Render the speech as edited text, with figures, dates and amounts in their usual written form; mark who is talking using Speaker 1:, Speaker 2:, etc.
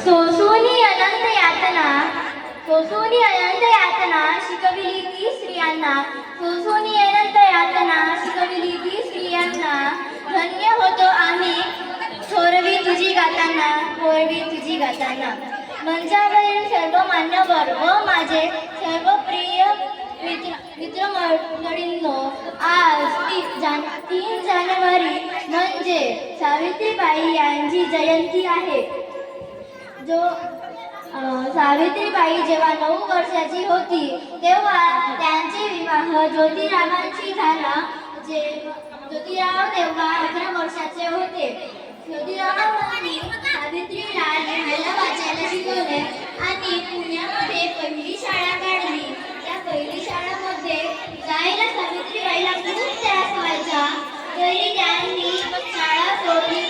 Speaker 1: सोसोनी अनंत यातना सोसोनी अनंत यातना शिकविली ती स्त्रियांना सोसोनी अनंत यातना शिकविली ती स्त्रियांना धन्य होतो आम्ही थोरवी तुझी गाताना थोरवी तुझी गाताना मंचावरील सर्व मान्यवर व माझे सर्व प्रिय मित्रमंडळींनो आज 3 जानेवारी म्हणजे सावित्रीबाई यांची जयंती आहे. सावित्रीबाई जेव्हा 9 वर्षाची होती तेव्हा त्यांचे विवाह ज्योतिरावांशी झाला. ज्योतिराव तेव्हा 11 वर्षाचे होते. ज्योतिरावांनी सावित्रीला लिहायला वाचायला शिकवले आणि पुण्यामध्ये पहिली शाळा काढली. त्या पहिली शाळेमध्ये जायला सावित्रीबाईला खूप त्रास व्हायचा तरी त्यांनी शाळा सोडली